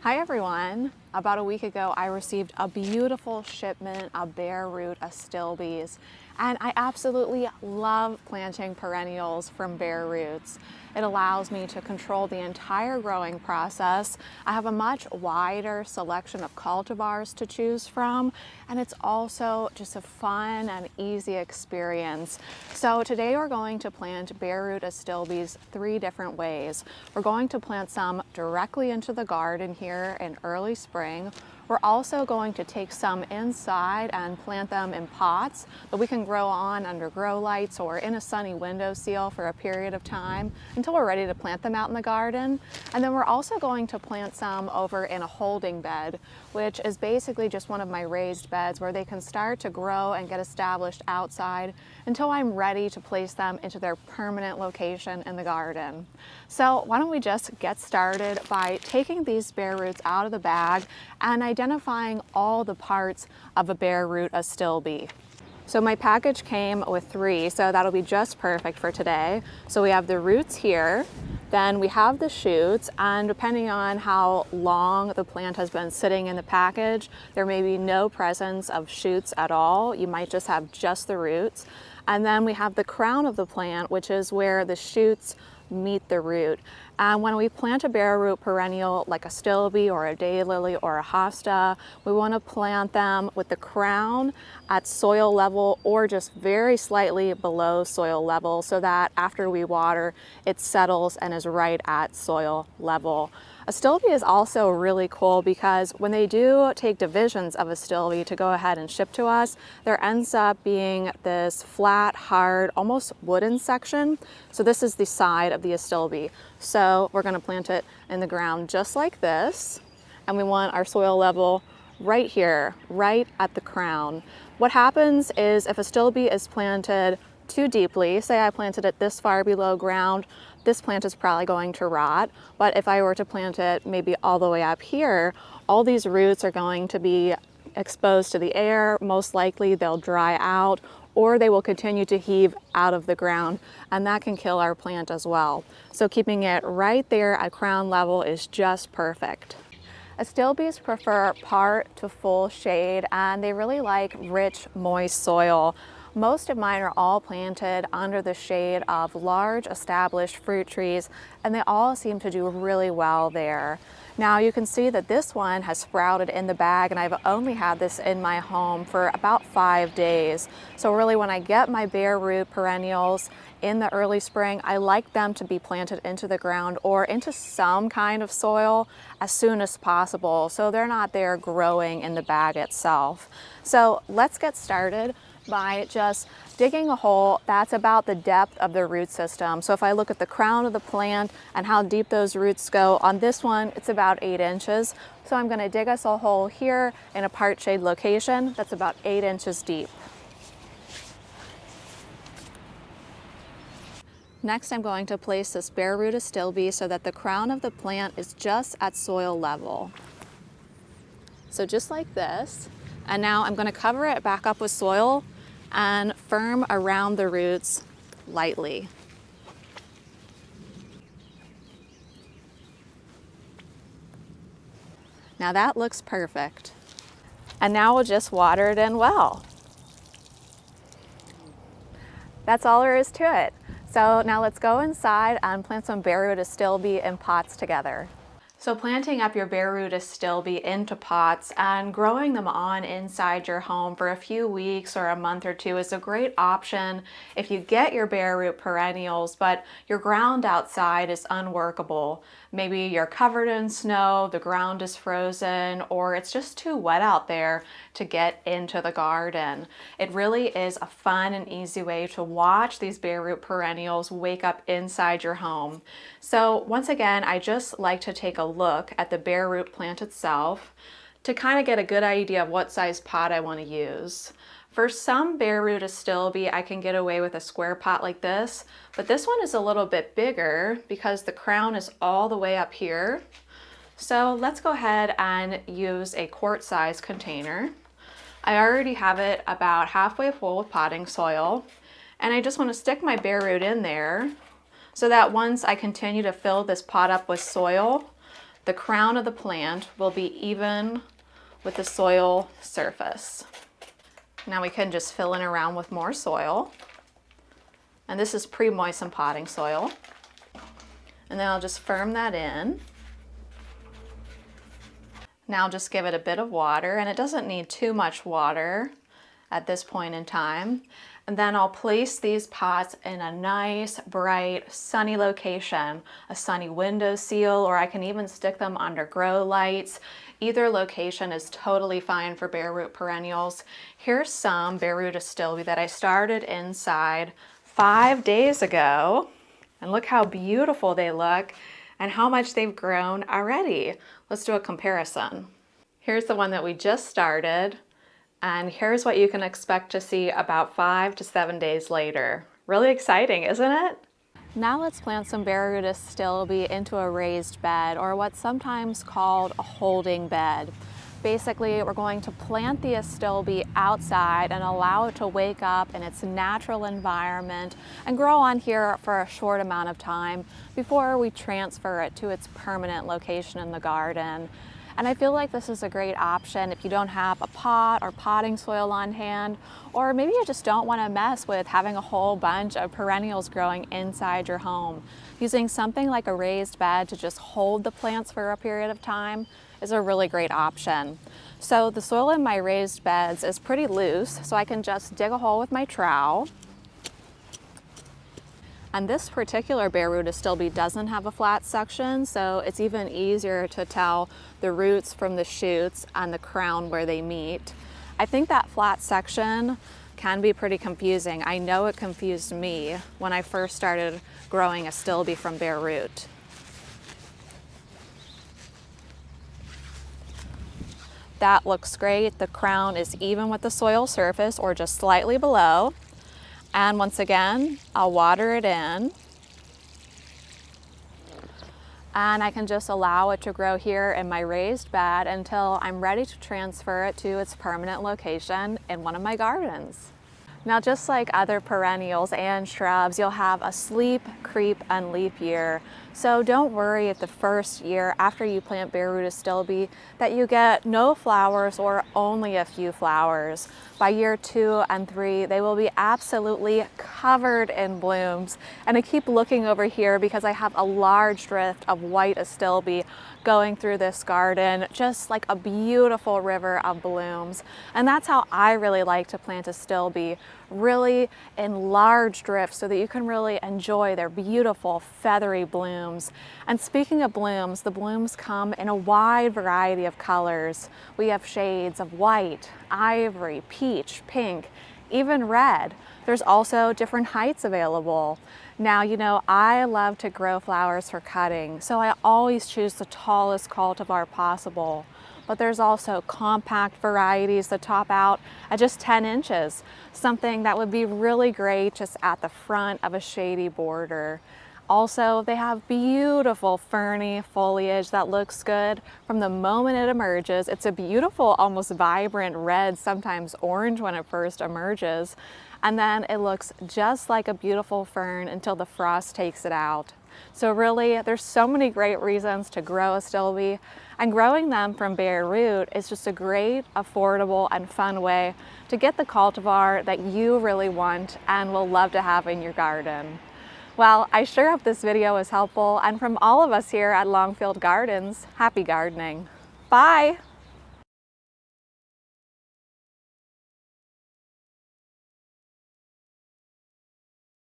Hi everyone. About a week ago, I received a beautiful shipment of bare root Astilbes, and I absolutely love planting perennials from bare roots. It allows me to control the entire growing process. I have a much wider selection of cultivars to choose from, and it's also just a fun and easy experience. So today we're going to plant bare root Astilbes 3 different ways. We're going to plant some directly into the garden here in early spring. We're also going to take some inside and plant them in pots that we can grow on under grow lights or in a sunny windowsill for a period of time until we're ready to plant them out in the garden. And then we're also going to plant some over in a holding bed, which is basically just one of my raised beds where they can start to grow and get established outside until I'm ready to place them into their permanent location in the garden. So why don't we just get started by taking these bare roots out of the bag and identifying all the parts of a bare root Astilbe. So my package came with 3, so that'll be just perfect for today. So we have the roots here, then we have the shoots, and depending on how long the plant has been sitting in the package, there may be no presence of shoots at all. You might just have just the roots. And then we have the crown of the plant, which is where the shoots meet the root. And when we plant a bare root perennial like a Astilbe or a daylily or a hosta, we want to plant them with the crown at soil level or just very slightly below soil level so that after we water, it settles and is right at soil level. Astilbe is also really cool because when they do take divisions of Astilbe to go ahead and ship to us, there ends up being this flat, hard, almost wooden section. So this is the side of the Astilbe. So we're going to plant it in the ground just like this. And we want our soil level right here, right at the crown. What happens is if Astilbe is planted too deeply, say I planted it this far below ground, this plant is probably going to rot. But if I were to plant it maybe all the way up here, all these roots are going to be exposed to the air. Most likely they'll dry out or they will continue to heave out of the ground, and that can kill our plant as well. So keeping it right there at crown level is just perfect. Astilbes prefer part to full shade, and they really like rich, moist soil. Most of mine are all planted under the shade of large established fruit trees, and they all seem to do really well there. Now you can see that this one has sprouted in the bag, and I've only had this in my home for about 5 days. So really when I get my bare root perennials in the early spring, I like them to be planted into the ground or into some kind of soil as soon as possible so they're not there growing in the bag itself. So let's get started by just digging a hole that's about the depth of the root system. So if I look at the crown of the plant and how deep those roots go, on this one it's about 8 inches. So I'm going to dig us a hole here in a part shade location that's about 8 inches deep. Next, I'm going to place this bare root Astilbe so that the crown of the plant is just at soil level. So just like this. And now I'm going to cover it back up with soil and firm around the roots lightly. Now that looks perfect. And now we'll just water it in well. That's all there is to it. So now let's go inside and plant some bare root Astilbe in pots together. So planting up your bare root Astilbe into pots and growing them on inside your home for a few weeks or a month or 2 is a great option if you get your bare root perennials, but your ground outside is unworkable. Maybe you're covered in snow, the ground is frozen, or it's just too wet out there to get into the garden. It really is a fun and easy way to watch these bare root perennials wake up inside your home. So once again, I just like to take a look at the bare root plant itself to kind of get a good idea of what size pot I want to use. For some bare root Astilbe, I can get away with a square pot like this, but this one is a little bit bigger because the crown is all the way up here. So let's go ahead and use a quart-size container. I already have it about halfway full with potting soil, and I just want to stick my bare root in there so that once I continue to fill this pot up with soil, the crown of the plant will be even with the soil surface. Now we can just fill in around with more soil. And this is pre-moistened potting soil. And then I'll just firm that in. Now just give it a bit of water, and it doesn't need too much water at this point in time. And then I'll place these pots in a nice, bright, sunny location, a sunny windowsill, or I can even stick them under grow lights. Either location is totally fine for bare root perennials. Here's some bare root Astilbe that I started inside 5 days ago. And look how beautiful they look and how much they've grown already. Let's do a comparison. Here's the one that we just started, and here's what you can expect to see about 5 to 7 days later. Really exciting, isn't it? Now let's plant some bare root Astilbe into a raised bed, or what's sometimes called a holding bed. Basically, we're going to plant the Astilbe outside and allow it to wake up in its natural environment and grow on here for a short amount of time before we transfer it to its permanent location in the garden. And I feel like this is a great option if you don't have a pot or potting soil on hand, or maybe you just don't want to mess with having a whole bunch of perennials growing inside your home. Using something like a raised bed to just hold the plants for a period of time is a really great option. So the soil in my raised beds is pretty loose, so I can just dig a hole with my trowel. And this particular bare root Astilbe doesn't have a flat section, so it's even easier to tell the roots from the shoots and the crown where they meet. I think that flat section can be pretty confusing. I know it confused me when I first started growing Astilbe from bare root. That looks great. The crown is even with the soil surface or just slightly below. And once again, I'll water it in. And I can just allow it to grow here in my raised bed until I'm ready to transfer it to its permanent location in one of my gardens. Now, just like other perennials and shrubs, you'll have a sleep, creep, and leaf year. So don't worry if the first year after you plant bare root Astilbe that you get no flowers or only a few flowers. By year 2 and 3, they will be absolutely covered in blooms. And I keep looking over here because I have a large drift of white Astilbe going through this garden, just like a beautiful river of blooms. And that's how I really like to plant Astilbe, really in large drifts so that you can really enjoy their beautiful feathery blooms. And speaking of blooms, the blooms come in a wide variety of colors. We have shades of white, ivory, peach, pink, even red. There's also different heights available. Now, you know, I love to grow flowers for cutting, so I always choose the tallest cultivar possible. But there's also compact varieties that top out at just 10 inches, something that would be really great just at the front of a shady border. Also, they have beautiful ferny foliage that looks good from the moment it emerges. It's a beautiful, almost vibrant red, sometimes orange when it first emerges. And then it looks just like a beautiful fern until the frost takes it out. So really, there's so many great reasons to grow Astilbe, and growing them from bare root is just a great, affordable, and fun way to get the cultivar that you really want and will love to have in your garden. Well, I sure hope this video was helpful, and from all of us here at Longfield Gardens, happy gardening. Bye!